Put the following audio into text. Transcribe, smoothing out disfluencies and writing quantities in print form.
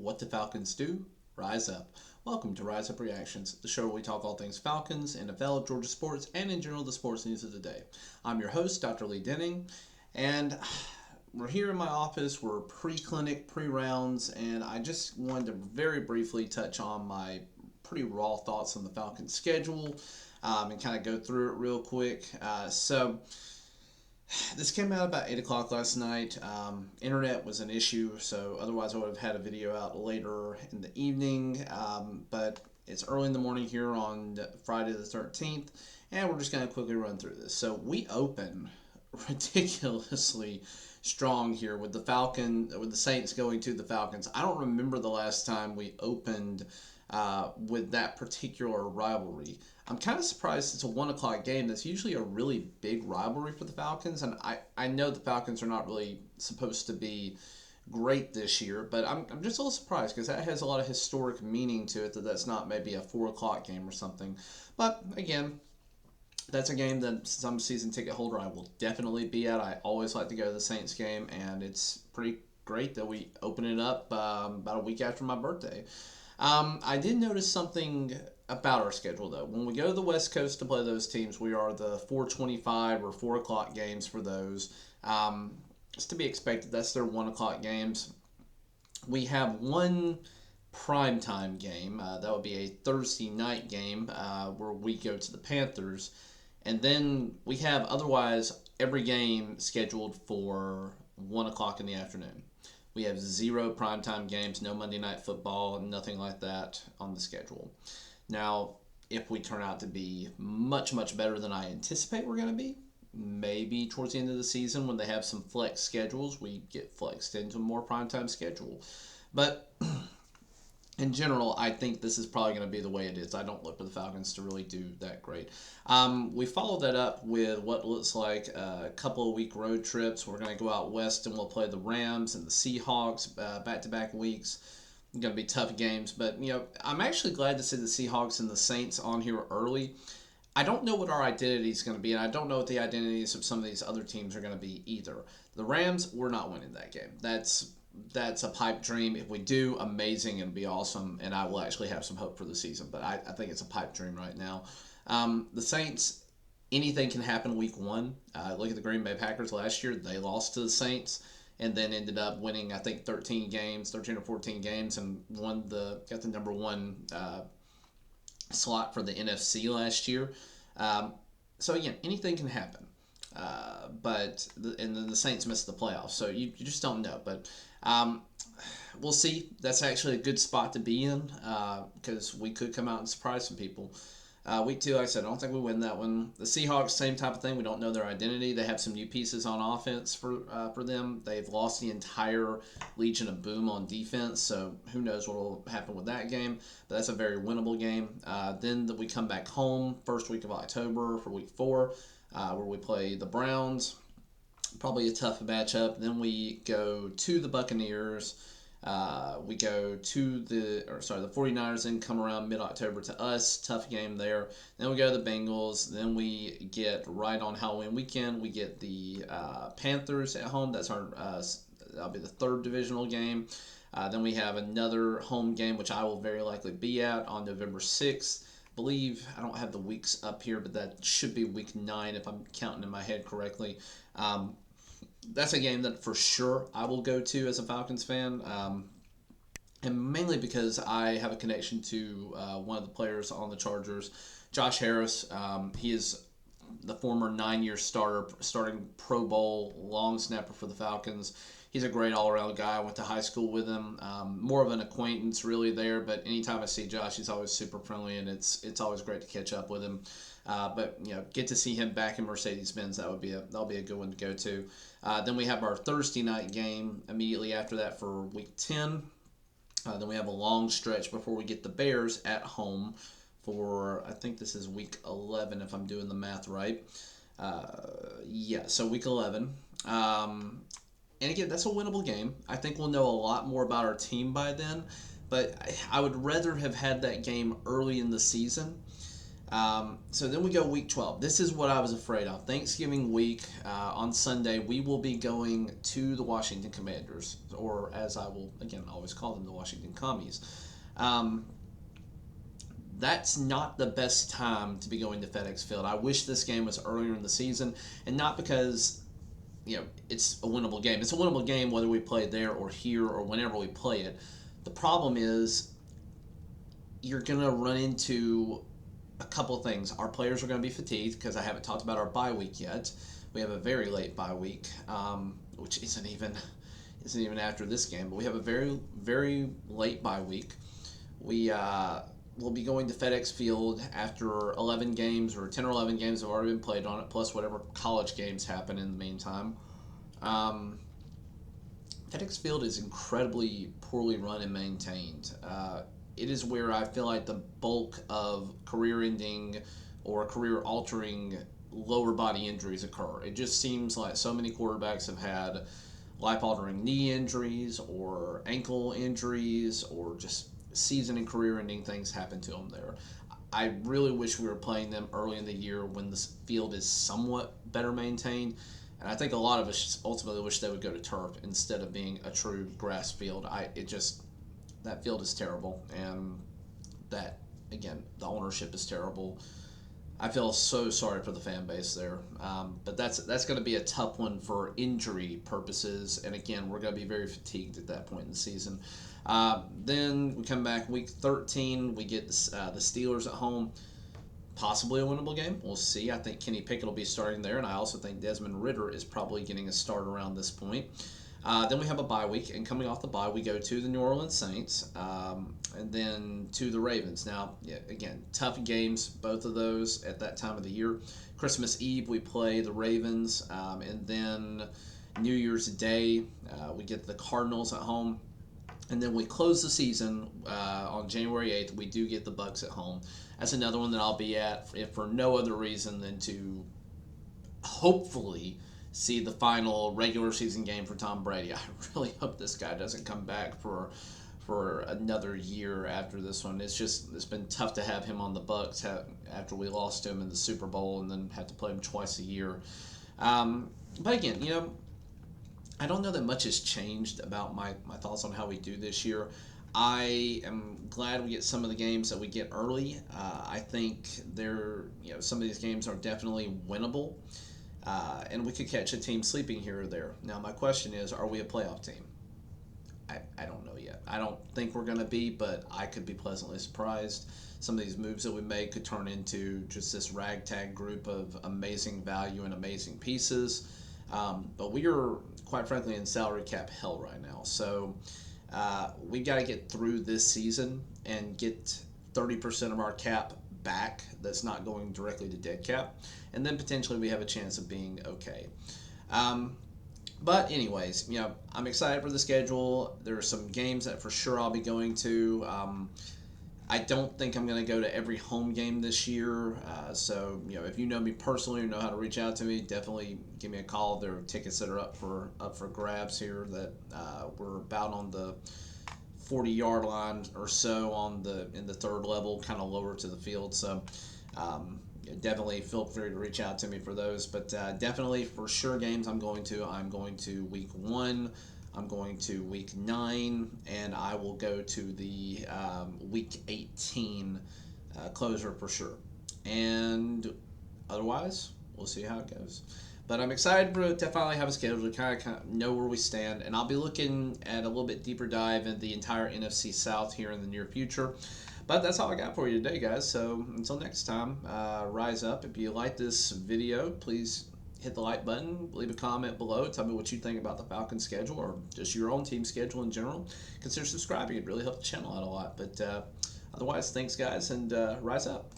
What the Falcons do? Rise up. Welcome to Rise Up Reactions, the show where we talk all things Falcons, NFL, Georgia sports, and in general the sports news of the day. I'm your host, Dr. Lee Denning, and we're here in my office. We're pre-clinic, pre-rounds, and I just wanted to very briefly touch on my pretty raw thoughts on the Falcons schedule and kind of go through it real quick. This came out about 8 o'clock last night. Internet was an issue, so otherwise I would have had a video out later in the evening. But it's early in the morning here on Friday the 13th, and we're just going to quickly run through this. So we open ridiculously strong here with the Saints going to the Falcons. I don't remember the last time we opened with that particular rivalry. I'm kind of surprised it's a 1 o'clock game. That's usually a really big rivalry for the Falcons, and I know the Falcons are not really supposed to be great this year, but I'm just a little surprised because that has a lot of historic meaning to it, that's not maybe a 4 o'clock game or something. But again, that's a game that some season ticket holder I will definitely be at. I always like to go to the Saints game, and it's pretty great that we open it up about a week after my birthday. I did notice something about our schedule, though. When we go to the West Coast to play those teams, we are the 4:25 or 4 o'clock games for those. It's to be expected. That's their 1 o'clock games. We have one primetime game. That would be a Thursday night game where we go to the Panthers. And then we have otherwise every game scheduled for 1 o'clock in the afternoon. We have 0 primetime games, no Monday Night Football, nothing like that on the schedule. Now, if we turn out to be much, much better than I anticipate we're going to be, maybe towards the end of the season when they have some flex schedules, we get flexed into a more primetime schedule. But in general, I think this is probably going to be the way it is. I don't look for the Falcons to really do that great. We follow that up with what looks like a couple of week road trips. We're going to go out west and we'll play the Rams and the Seahawks back-to-back weeks. Going to be tough games, but I'm actually glad to see the Seahawks and the Saints on here early. I don't know what our identity is going to be, and I don't know what the identities of some of these other teams are going to be either. The Rams, we're not winning that game. That's a pipe dream. If we do, amazing and be awesome, and I will actually have some hope for the season. But I think it's a pipe dream right now. The Saints, anything can happen week one. Look at the Green Bay Packers last year. They lost to the Saints and then ended up winning, I think, 13 or 14 games, and got the number one slot for the NFC last year. So again, anything can happen. And then the Saints missed the playoffs, so you just don't know. But we'll see. That's actually a good spot to be in because we could come out and surprise some people. Week 2, like I said, I don't think we win that one. The Seahawks, same type of thing. We don't know their identity. They have some new pieces on offense for them. They've lost the entire Legion of Boom on defense, so who knows what will happen with that game. But that's a very winnable game. Then we come back home first week of October for week 4, where we play the Browns. Probably a tough matchup. Then we go to the Buccaneers. We go to the 49ers, then come around mid-October to us. Tough game there. Then we go to the Bengals. Then we get right on Halloween weekend. We get the Panthers at home. That'll be the 3rd divisional game. Then we have another home game, which I will very likely be at on November 6th. I don't have the weeks up here, but that should be week 9 if I'm counting in my head correctly. That's a game that for sure I will go to as a Falcons fan, and mainly because I have a connection to one of the players on the Chargers, Josh Harris. He is the former 9-year starting Pro Bowl long snapper for the Falcons. He's a great all-around guy. I went to high school with him. More of an acquaintance really there, but anytime I see Josh, he's always super friendly, and it's always great to catch up with him. But get to see him back in Mercedes-Benz, that'll be a good one to go to. Then we have our Thursday night game immediately after that for week 10. Then we have a long stretch before we get the Bears at home for, I think this is week 11 if I'm doing the math right. So week 11. And again, that's a winnable game. I think we'll know a lot more about our team by then, but I would rather have had that game early in the season So then we go week 12. This is what I was afraid of. Thanksgiving week on Sunday, we will be going to the Washington Commanders, or as I will, again, always call them, the Washington Commies. Um, that's not the best time to be going to FedEx Field. I wish this game was earlier in the season, and not because it's a winnable game. It's a winnable game whether we play there or here or whenever we play it. The problem is you're going to run into a couple of things. Our players are going to be fatigued because I haven't talked about our bye week yet. We have a very late bye week, which isn't even after this game, but we have a very, very late bye week. We will be going to FedEx Field after 11 games, or 10 or 11 games have already been played on it, plus whatever college games happen in the meantime. FedEx Field is incredibly poorly run and maintained. It is where I feel like the bulk of career-ending or career-altering lower body injuries occur. It just seems like so many quarterbacks have had life-altering knee injuries or ankle injuries or just season and career-ending things happen to them there. I really wish we were playing them early in the year when the field is somewhat better maintained. And I think a lot of us ultimately wish they would go to turf instead of being a true grass field. That field is terrible, and that, again, the ownership is terrible. I feel so sorry for the fan base there, but that's going to be a tough one for injury purposes, and again, we're going to be very fatigued at that point in the season. Then we come back week 13, we get the Steelers at home, possibly a winnable game. We'll see. I think Kenny Pickett will be starting there, and I also think Desmond Ridder is probably getting a start around this point. Then we have a bye week, and coming off the bye, we go to the New Orleans Saints, and then to the Ravens. Now, again, tough games, both of those at that time of the year. Christmas Eve, we play the Ravens, and then New Year's Day, we get the Cardinals at home. And then we close the season on January 8th. We do get the Bucs at home. That's another one that I'll be at, if for no other reason than to hopefully see the final regular season game for Tom Brady. I really hope this guy doesn't come back for another year after this one. It's been tough to have him on the Bucs after we lost to him in the Super Bowl and then had to play him twice a year. But again, I don't know that much has changed about my thoughts on how we do this year. I am glad we get some of the games that we get early. I think some of these games are definitely winnable. And we could catch a team sleeping here or there. Now, my question is, are we a playoff team? I don't know yet. I don't think we're going to be, but I could be pleasantly surprised. Some of these moves that we made could turn into just this ragtag group of amazing value and amazing pieces. But we are, quite frankly, in salary cap hell right now. So we got to get through this season and get 30% of our cap back that's not going directly to dead cap, and then potentially we have a chance of being okay. But anyways, I'm excited for the schedule. There are some games that for sure I'll be going to. I don't think I'm going to go to every home game this year. So if you know me personally or know how to reach out to me, definitely give me a call. There are tickets that are up for grabs here that we're about on the 40-yard line or so in the third level, kind of lower to the field. So definitely feel free to reach out to me for those. But definitely for sure games I'm going to week 1. I'm going to week 9, and I will go to the week 18 closer for sure. And otherwise, we'll see how it goes. But I'm excited to finally have a schedule to kind of know where we stand. And I'll be looking at a little bit deeper dive in the entire NFC South here in the near future. But that's all I got for you today, guys. So until next time, rise up. If you like this video, please hit the like button, leave a comment below, tell me what you think about the Falcons schedule or just your own team schedule in general. Consider subscribing. It really helps the channel out a lot. But otherwise, thanks, guys, and rise up.